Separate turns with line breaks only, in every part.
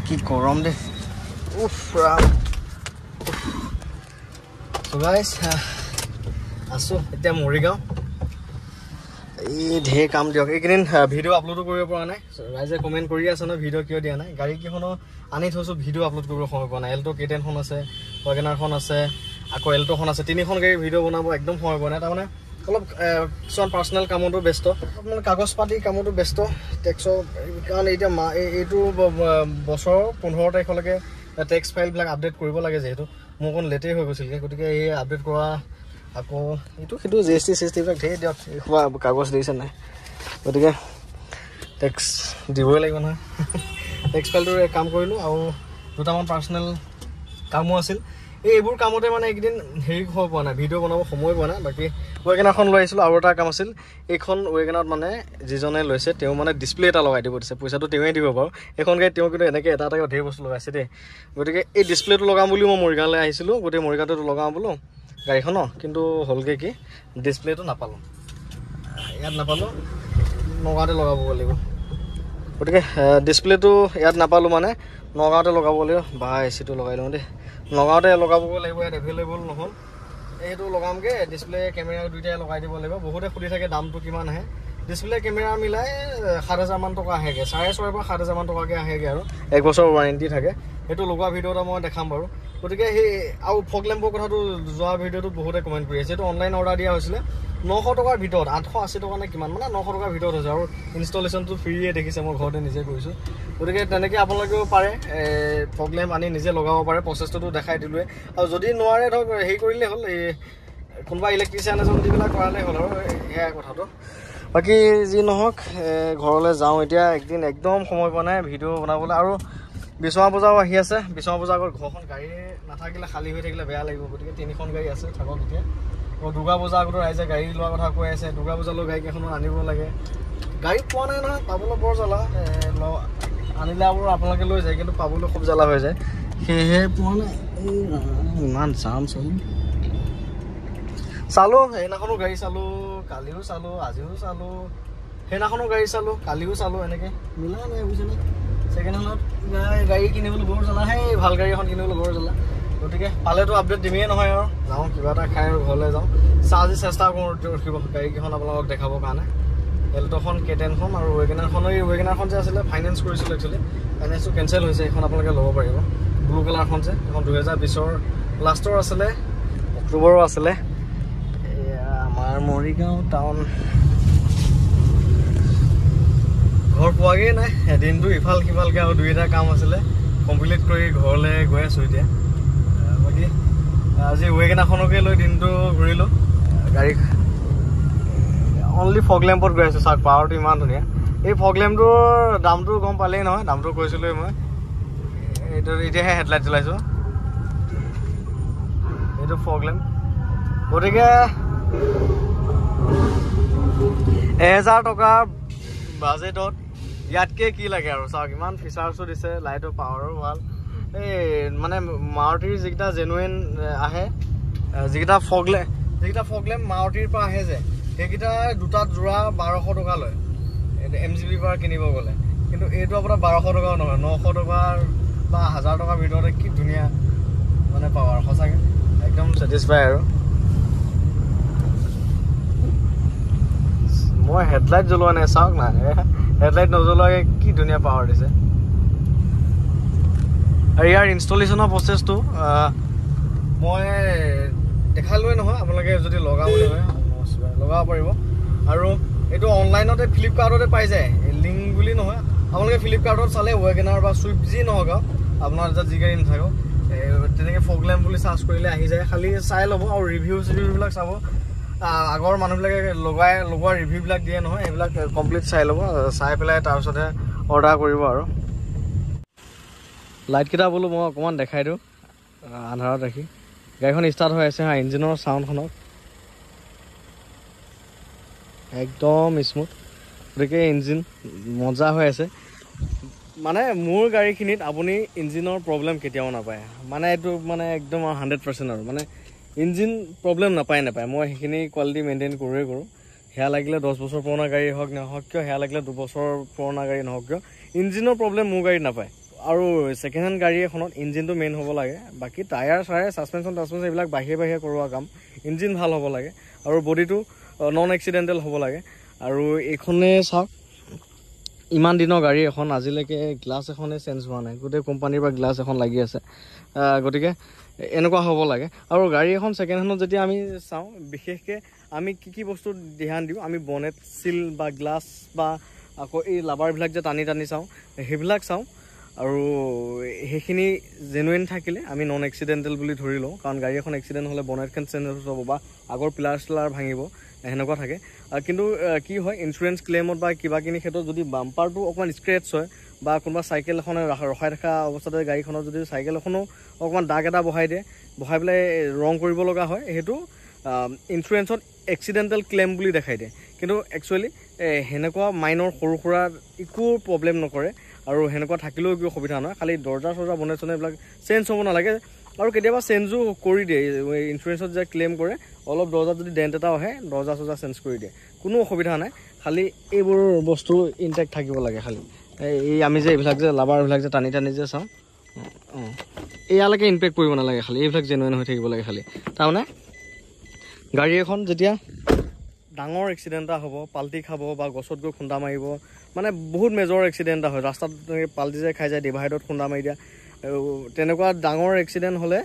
কি গৰম দে উফ সো গাইস আছো এতিয়া মৰিগাঁও এই ঢেৰ কাম দিয়ক এইকেইদিন ভিডিঅ' আপলোড কৰিব পৰা নাই ৰাইজে কমেণ্ট কৰি আছে ন ভিডিঅ' কিয় দিয়া নাই গাড়ী কেইখনো আনি থৈছোঁ ভিডিঅ' আপলোড কৰিব সময় পোৱা নাই এল্টো K10খন আছে ৱাগনাৰখন আছে আকৌ এল্টোখন আছে তিনিখন গাড়ী ভিডিঅ' বনাব একদম সময় পোৱা নাই তাৰমানে অলপ কিছুমান পাৰ্চনেল কামতো ব্যস্ত আপোনাৰ কাগজ পাতি কামতো ব্যস্ত টেক্সৰ কাৰণ এতিয়া এইটো বছৰ 15 তাৰিখলৈকে টেক্স ফাইলবিলাক আপডেট কৰিব লাগে যিহেতু মোৰ অকণ লেটেই হৈ গৈছিল গতিকে এই আপডেট কৰা আকৌ এইটো সেইটো GST বিলাক ঢেৰ দিয়ক এইসোপা কাগজ দিছে নাই গতিকে টেক্স দিবই লাগিব নহয় টেক্স ফাইলটোৰ কাম কৰিলোঁ আৰু দুটামান পাৰ্চনেল কামো আছিল এইবোৰ কামতে মানে একদিন হেৰি হৈ পোৱা নাই ভিডিঅ' বনাব সময় পোৱা নাই বাকী ৱেগনাৰখন লৈ আহিছিলোঁ আৰু এটা কাম আছিল এইখন ৱেগনাৰত মানে যিজনে লৈছে তেওঁ মানে ডিছপ্লে এটা লগাই দিব দিছে পইচাটো তেওঁৱে দিব বাৰু এইখন গাড়ী তেওঁ কিন্তু এনেকৈ এটা এটাকৈ ঢেৰ বস্তু লগাইছে দেই গতিকে এই ডিছপ্লেটো লগাম বুলি মই মৰিগাঁৱলৈ আহিছিলোঁ গোটেই মৰিগাঁৱটো লগাওঁ বোলো গাড়ীখনৰ কিন্তু হ'লগৈ কি ডিছপ্লেটো নাপালোঁ ইয়াত নাপালোঁ নগাঁৱতে লগাব লাগিব গতিকে ডিছপ্লেটো ইয়াত নাপালোঁ মানে নগাঁৱতে লগাব লাগিব বা এচিটো লগাই লওঁ দেই নগাঁৱতে লগাব লাগিব ইয়াত এভেইলেবল নহ'ল এইটো লগামগৈ ডিছপ্লে কেমেৰা দুইটাই লগাই দিব লাগিব বহুতে সুধি থাকে দামটো কিমান আহে ডিছপ্লে কেমেৰা মিলাই 7,000 মান টকা আহেগৈ 6,500 পৰা 7,000 মান টকাকৈ আহেগৈ আৰু 1 বছৰ ৱাৰেণ্টি থাকে সেইটো লগোৱা ভিডিঅ' এটা মই দেখাম বাৰু গতিকে সেই আৰু ফগ লেম্পৰ কথাটো যোৱা ভিডিঅ'টোত বহুতে কমেণ্ট কৰি আছে এইটো অনলাইন অৰ্ডাৰ দিয়া হৈছিলে 900 টকাৰ ভিতৰত 880 টকা নে কিমান মানে 900 টকাৰ ভিতৰত হৈছে আৰু ইনষ্টলেশ্যনটো ফ্ৰীয়ে দেখিছে মই ঘৰতে নিজে কৰিছোঁ গতিকে তেনেকৈ আপোনালোকেও পাৰে ফগ লেম্প আনি নিজে লগাব পাৰে প্ৰচেছটো দেখাই দিলোৱে আৰু যদি নোৱাৰে ধৰক হেৰি কৰিলে হ'ল এই কোনোবা ইলেক্ট্ৰিচিয়ান এজন দি পেলাই কৰালে হ'ল আৰু সেয়াই কথাটো বাকী যি নহওক ঘৰলৈ যাওঁ এতিয়া একদিন একদম সময় পোৱা নাই ভিডিঅ' বনাবলৈ আৰু বিশ্বনাথ পূজাও আহি আছে বিশ্বনাথ পূজাৰ আগত ঘৰখন গাড়ী নাথাকিলে খালী হৈ থাকিলে বেয়া লাগিব গতিকে 3খন গাড়ী আছে থাকক এতিয়া আৰু দুৰ্গা পূজাৰ আগতো ৰাইজে গাড়ী লোৱাৰ কথা কৈ আছে দুৰ্গা পূজালৈ গাড়ীকেইখনো আনিব লাগে গাড়ী পোৱা নাই নহয় পাবলৈ বৰ জ্বালা আনিলে আৰু আপোনালোকে লৈ যায় কিন্তু পাবলৈ খুব জ্বালা হৈ যায় সেয়েহে পোৱা নাই ইমান জাম চালোঁ সেইদিনাখনো গাড়ী চালোঁ কালিও চালোঁ আজিও চালোঁ সেইদিনাখনো গাড়ী চালোঁ কালিও চালোঁ এনেকৈ মিলা নাই বুজিছেনে ছেকেণ্ড হেণ্ডত গাড়ী কিনিবলৈ বৰ জ্বালা সেই ভাল গাড়ী এখন কিনিবলৈ বৰ জ্বালা গতিকে পালেতো আপডেট দিমেই নহয় আৰু যাওঁ কিবা এটা খাই আৰু ঘৰলৈ যাওঁ আজি চেষ্টা কৰোঁ ৰখিব গাড়ীকেইখন আপোনালোকক দেখাবৰ কাৰণে এল্টোখন K10খন আৰু ৱেগনাৰখন যে আছিলে ফাইনেন্স কৰিছিলোঁ একচুৱেলি ফাইনেন্সটো কেঞ্চেল হৈছে এইখন আপোনালোকে ল'ব পাৰিব ব্লু কালাৰখন যে এখন 2020ৰ লাষ্টৰ আছিলে অক্টোবৰো আছিলে এয়া আমাৰ মৰিগাঁও টাউন ঘৰ পোৱাগৈ নাই দিনটো ইফাল সিফালকৈ আৰু 2-এটা কাম আছিলে কমপ্লিট কৰি ঘৰলৈ গৈ আছোঁ এতিয়া বাকী আজি ৱেগনাৰখনকে লৈ দিনটো ঘূৰিলোঁ গাড়ী অনলি ফগ লেম্পত গৈ আছোঁ চাওক পাৱাৰটো ইমান ধুনীয়া এই ফগ লেম্পটোৰ দামটো গম পালেই নহয় দামটো কৈছিলোঁৱেই মই এইটো এতিয়াহে হেডলাইট জ্বলাইছোঁ এইটো ফগ লেম্প গতিকে 1,000 টকা বাজেটত ইয়াতকে কি লাগে আৰু চাওক ইমান ফিচাৰ্ছো দিছে লাইটৰ পাৱাৰো ভাল এই মানে মাৰুতিৰ যিকেইটা জেনুইন আহে যিকেইটা ফগ লেম্প মাৰুতিৰ পৰা আহে যে সেইকেইটা দুটাত যোৰা 1200 টকা লয় MGB পৰা কিনিব গ'লে কিন্তু এইটো আপোনাৰ 1200 টকাও নহয় 900 টকাৰ বা 1000 টকাৰ ভিতৰতে কি ধুনীয়া মানে পাৱাৰ সঁচাকৈ একদম ছেটিছফাই আৰু মই হেডলাইট জ্বলোৱা নাই চাওক নাই হেডলাইট নজ্বলোৱাকৈ কি ধুনীয়া পাৱাৰ দিছে আৰু ইয়াৰ ইনষ্টলেশ্যনৰ প্ৰচেছটো মই দেখালোৱে নহয় আপোনালোকে যদি লগাওঁ বুলি হয় লগাব পাৰিব আৰু এইটো অনলাইনতে ফ্লিপকাৰ্টতে পাই যায় লিংক বুলি নহয় আপোনালোকে ফ্লিপকাৰ্টত চালে ৱেগনাৰ বা চুইফ্ট যি নহওক আপোনাৰ তাত যি গাড়ী নাথাকক তেনেকৈ ফগ লেম্প বুলি চাৰ্চ কৰিলে আহি যায় খালি চাই ল'ব আৰু ৰিভিউবিলাক চাব আগৰ মানুহবিলাকে লগোৱা ৰিভিউবিলাক দিয়ে নহয় এইবিলাক কমপ্লিট চাই ল'ব চাই পেলাই তাৰপিছতহে অৰ্ডাৰ কৰিব আৰু লাইটকেইটা বোলো মই অকণমান দেখাই দিওঁ আন্ধাৰত ৰাখি গাড়ীখন ষ্টাৰ্ট হৈ আছে ইঞ্জিনৰ চাউণ্ডখনত একদম স্মুথ গতিকে ইঞ্জিন মজা হৈ আছে মানে মোৰ গাড়ীখিনিত আপুনি ইঞ্জিনৰ প্ৰব্লেম কেতিয়াও নাপায় মানে এইটো মানে একদম 100% আৰু মানে ইঞ্জিন প্ৰব্লেম নাপায় মই সেইখিনি কোৱালিটি মেইনটেইন কৰোঁ সেয়া লাগিলে 10 বছৰ পুৰণা গাড়ী হওক নহওক কিয় সেয়া লাগিলে 2 বছৰ পুৰণা গাড়ী নহওক কিয় ইঞ্জিনৰ প্ৰব্লেম মোৰ গাড়ীত নাপায় আৰু ছেকেণ্ড হেণ্ড গাড়ী এখনত ইঞ্জিনটো মেইন হ'ব লাগে বাকী টায়াৰ চায়াৰ ছাছপেনশ্যন এইবিলাক বাহিৰে কৰোৱা কাম ইঞ্জিন ভাল হ'ব লাগে আৰু বডিটো নন এক্সিডেণ্টেল হ'ব লাগে আৰু এইখনে চাওক ইমান দিনৰ গাড়ী এখন আজিলৈকে গ্লাছ এখনেই চেঞ্জ হোৱা নাই গোটেই কোম্পানীৰ পৰা গ্লাছ এখন লাগি আছে গতিকে এনেকুৱা হ'ব লাগে আৰু গাড়ী এখন ছেকেণ্ড হেণ্ডত যেতিয়া আমি চাওঁ বিশেষকৈ আমি কি বস্তু ধ্যান দিওঁ আমি বনেট চিল বা গ্লাছ বা আকৌ এই লাবাৰবিলাক যে টানি চাওঁ সেইবিলাক চাওঁ আৰু সেইখিনি জেনুইন থাকিলে আমি নন এক্সিডেণ্টেল বুলি ধৰি লওঁ কাৰণ গাড়ী এখন এক্সিডেণ্ট হ'লে বনেটখন চেঞ্জ হ'ব বা আগৰ পিলাৰ চিলাৰ ভাঙিব সেনেকুৱা থাকে কিন্তু কি হয় ইঞ্চুৰেঞ্চ ক্লেইমত বা কিবাকিনি ক্ষেত্ৰত যদি বাম্পাৰটো অকণমান স্ক্ৰেচ হয় বা কোনোবা চাইকেল এখনে ৰখাই থকা অৱস্থাতে গাড়ীখনত যদি চাইকেল এখনো অকণমান দাগ এটা বহাই পেলাই ৰং কৰিব লগা হয় সেইটো ইঞ্চুৰেঞ্চত এক্সিডেণ্টেল ক্লেইম বুলি দেখাই দিয়ে কিন্তু একচুৱেলি সেনেকুৱা মাইনৰ সৰু সুৰা একো প্ৰব্লেম নকৰে আৰু সেনেকুৱা থাকিলেও একো অসুবিধা নহয় খালি দৰ্জা চৰ্জা বনাই এইবিলাক চেঞ্জ হ'ব নালাগে আৰু কেতিয়াবা চেঞ্জো কৰি দিয়ে ইঞ্চুৰেঞ্চত যে ক্লেইম কৰে অলপ দৰ্জাত যদি ডেণ্ট এটা আহে দৰ্জা চৰ্জা চেঞ্জ কৰি দিয়ে কোনো অসুবিধা নাই খালি এইবোৰ বস্তু ইনটেক্ট থাকিব লাগে খালি এই আমি যে এইবিলাক যে লাবাৰবিলাক যে টানি যে চাওঁ এয়ালৈকে ইম্পেক্ট কৰিব নালাগে খালি এইবিলাক জেনুইন হৈ থাকিব লাগে খালি তাৰমানে গাড়ী এখন যেতিয়া ডাঙৰ এক্সিডেণ্ট এটা হ'ব পাল্টি খাব বা গছত গৈ খুন্দা মাৰিব মানে বহুত মেজৰ এক্সিডেণ্ট এটা হয় ৰাস্তাত পাল্টি যে খাই যায় ডিভাইডত খুন্দা মাৰি দিয়া তেনেকুৱা ডাঙৰ এক্সিডেণ্ট হ'লে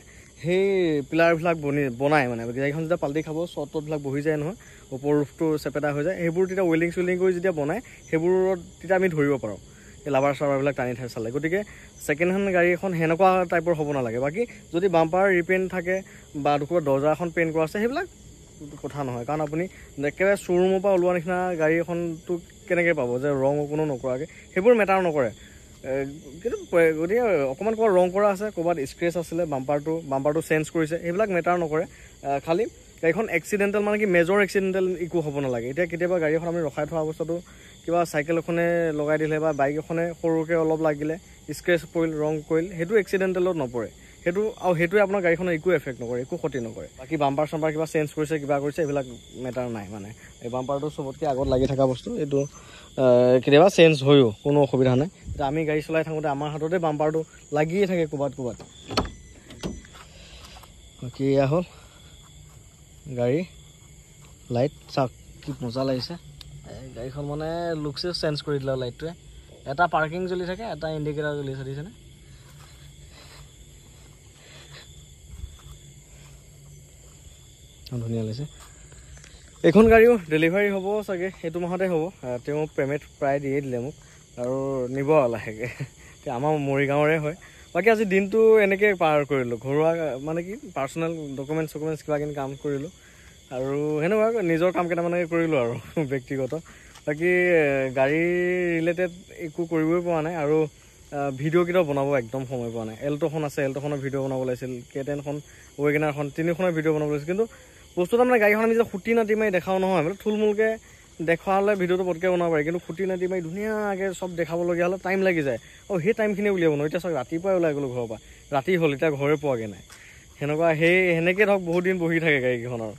সেই পিলাৰবিলাক বনায় মানে গাড়ীখন যেতিয়া পাল্টি খাব চটবিলাক বহি যায় নহয় ওপৰ ৰুফটো চেপেটা হৈ যায় সেইবোৰ তেতিয়া ৱেল্ডিং চুৱেল্ডিং কৰি যেতিয়া বনায় সেইবোৰত তেতিয়া আমি ধৰিব পাৰোঁ এই লাবাৰ চাবাৰবিলাক টানি চালে গতিকে ছেকেণ্ড হেণ্ড গাড়ী এখন সেনেকুৱা টাইপৰ হ'ব নালাগে বাকী যদি বাম্পাৰ ৰিপেইণ্ট থাকে বা দুখৰ দৰ্জা এখন পেইণ্ট কৰা আছে সেইবিলাক কথা নহয় কাৰণ আপুনি একেবাৰে শ্ব'ৰুমৰ পৰা ওলোৱা নিচিনা গাড়ী এখনটো কেনেকৈ পাব যে ৰং কোনো নকৰাকৈ সেইবোৰ মেটাৰ নকৰে কিন্তু গতিকে অকণমান ক'ৰবাত ৰং কৰা আছে ক'ৰবাত স্ক্ৰেচ আছিলে বাম্পাৰটো চেঞ্জ কৰিছে সেইবিলাক মেটাৰ নকৰে খালি গাড়ীখন এক্সিডেণ্টেল মানে কি মেজৰ এক্সিডেণ্টেল একো হ'ব নালাগে এতিয়া কেতিয়াবা গাড়ী এখন আমি ৰখাই থোৱা অৱস্থাটো কিবা চাইকেল এখনে লগাই দিলে বা বাইক এখনে সৰুকৈ অলপ লাগিলে স্ক্ৰেচ পৰিল ৰং কৰিল সেইটো এক্সিডেণ্টেলত নপৰে সেইটোৱে আপোনাৰ গাড়ীখনৰ একো এফেক্ট নকৰে একো ক্ষতি নকৰে বাকী বাম্পাৰ চাম্পাৰ কিবা চেঞ্জ কৰিছে কিবা কৰিছে এইবিলাক মেটাৰ নাই মানে এই বাম্পাৰটো চবতকৈ আগত লাগি থকা বস্তু এইটো কেতিয়াবা চেঞ্জ হয়ও কোনো অসুবিধা নাই এতিয়া আমি গাড়ী চলাই থাকোঁতে আমাৰ হাততে বাম্পাৰটো লাগিয়ে থাকে ক'ৰবাত বাকী এয়া হ'ল গাড়ী লাইট চাওক কি মজা লাগিছে গাড়ীখন মানে লুকছে চেঞ্জ কৰি দিলে লাইটটোৱে এটা পাৰ্কিং জ্বলি থাকে এটা ইণ্ডিকেটাৰ জ্বলি আছে দিছেনে ধুনীয়া লাগিছে এইখন গাড়ীও ডেলিভাৰী হ'ব চাগে এইটো মাহতে হ'ব তেওঁ পে'মেণ্ট প্ৰায় দিয়ে দিলে মোক আৰু নিব লাহেকৈ আমাৰ মৰিগাঁৱৰে হয় বাকী আজি দিনটো এনেকৈ পাৰ কৰিলোঁ ঘৰুৱা মানে কি পাৰ্চনেল ডকুমেণ্টছ কিবাকিনি কাম কৰিলোঁ আৰু সেনেকুৱা নিজৰ কাম কেইটামানকে কৰিলোঁ আৰু ব্যক্তিগত বাকী গাড়ী ৰিলেটেড একো কৰিবই পৰা নাই আৰু ভিডিঅ' কেইটাও বনাব একদম সময় পোৱা নাই এল্ট'খন আছে এল্ট'খনৰ ভিডিঅ' বনাব লাগিছিল K10খন ৱেগনাৰখন তিনিখনৰ ভিডিঅ' বনাব লাগিছিল কিন্তু বস্তু এটা মানে গাড়ীখন আমি যে খুটি নাটি মাৰি দেখাওঁ নহয় মানে থুলমূলকৈ দেখুৱা হ'লে ভিডিঅ'টো পটকৈ বনাব পাৰি কিন্তু খুটি নাটি মাৰি ধুনীয়াকৈ চব দেখাবলগীয়া হ'লে টাইম লাগি যায় আৰু সেই টাইমখিনি উলিয়াব নোৱাৰোঁ এতিয়া চাওক ৰাতিপুৱাই ওলাই গ'লোঁ ঘৰৰ পৰা ৰাতি হ'ল এতিয়া ঘৰে পোৱাগৈ নাই সেনেকুৱা সেনেকৈ ধৰক বহুত দিন বহি থাকে গাড়ীকেইখনৰ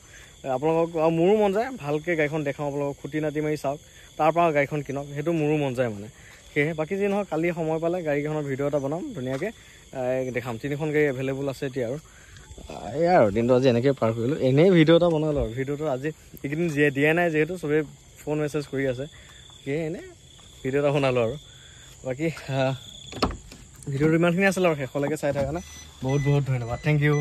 আপোনালোকক মোৰো মন যায় ভালকৈ গাড়ীখন দেখাওঁ আপোনালোকক খুটি নাটি মাৰি চাওক তাৰপৰা গাড়ীখন কিনক সেইটো মোৰো মন যায় মানে সেয়েহে বাকী যি নহওক কালি সময় পালে গাড়ীখনৰ ভিডিঅ' এটা বনাম ধুনীয়াকৈ দেখাম তিনিখন গাড়ী এভেইলেবল আছে এতিয়া আৰু এয়া আৰু দিনটো আজি এনেকৈ পাৰ কৰিলোঁ এনেই ভিডিঅ' এটা বনালোঁ আৰু ভিডিঅ'টো আজি এইকেইদিন দিয়া নাই যিহেতু চবেই ফোন মেছেজ কৰি আছে সেয়ে এনেই ভিডিঅ' এটা বনালোঁ আৰু বাকী ভিডিঅ'টো ইমানখিনি আছিলে আৰু শেষলৈকে চাই থকা কাৰণে বহুত ধন্যবাদ থেংক ইউ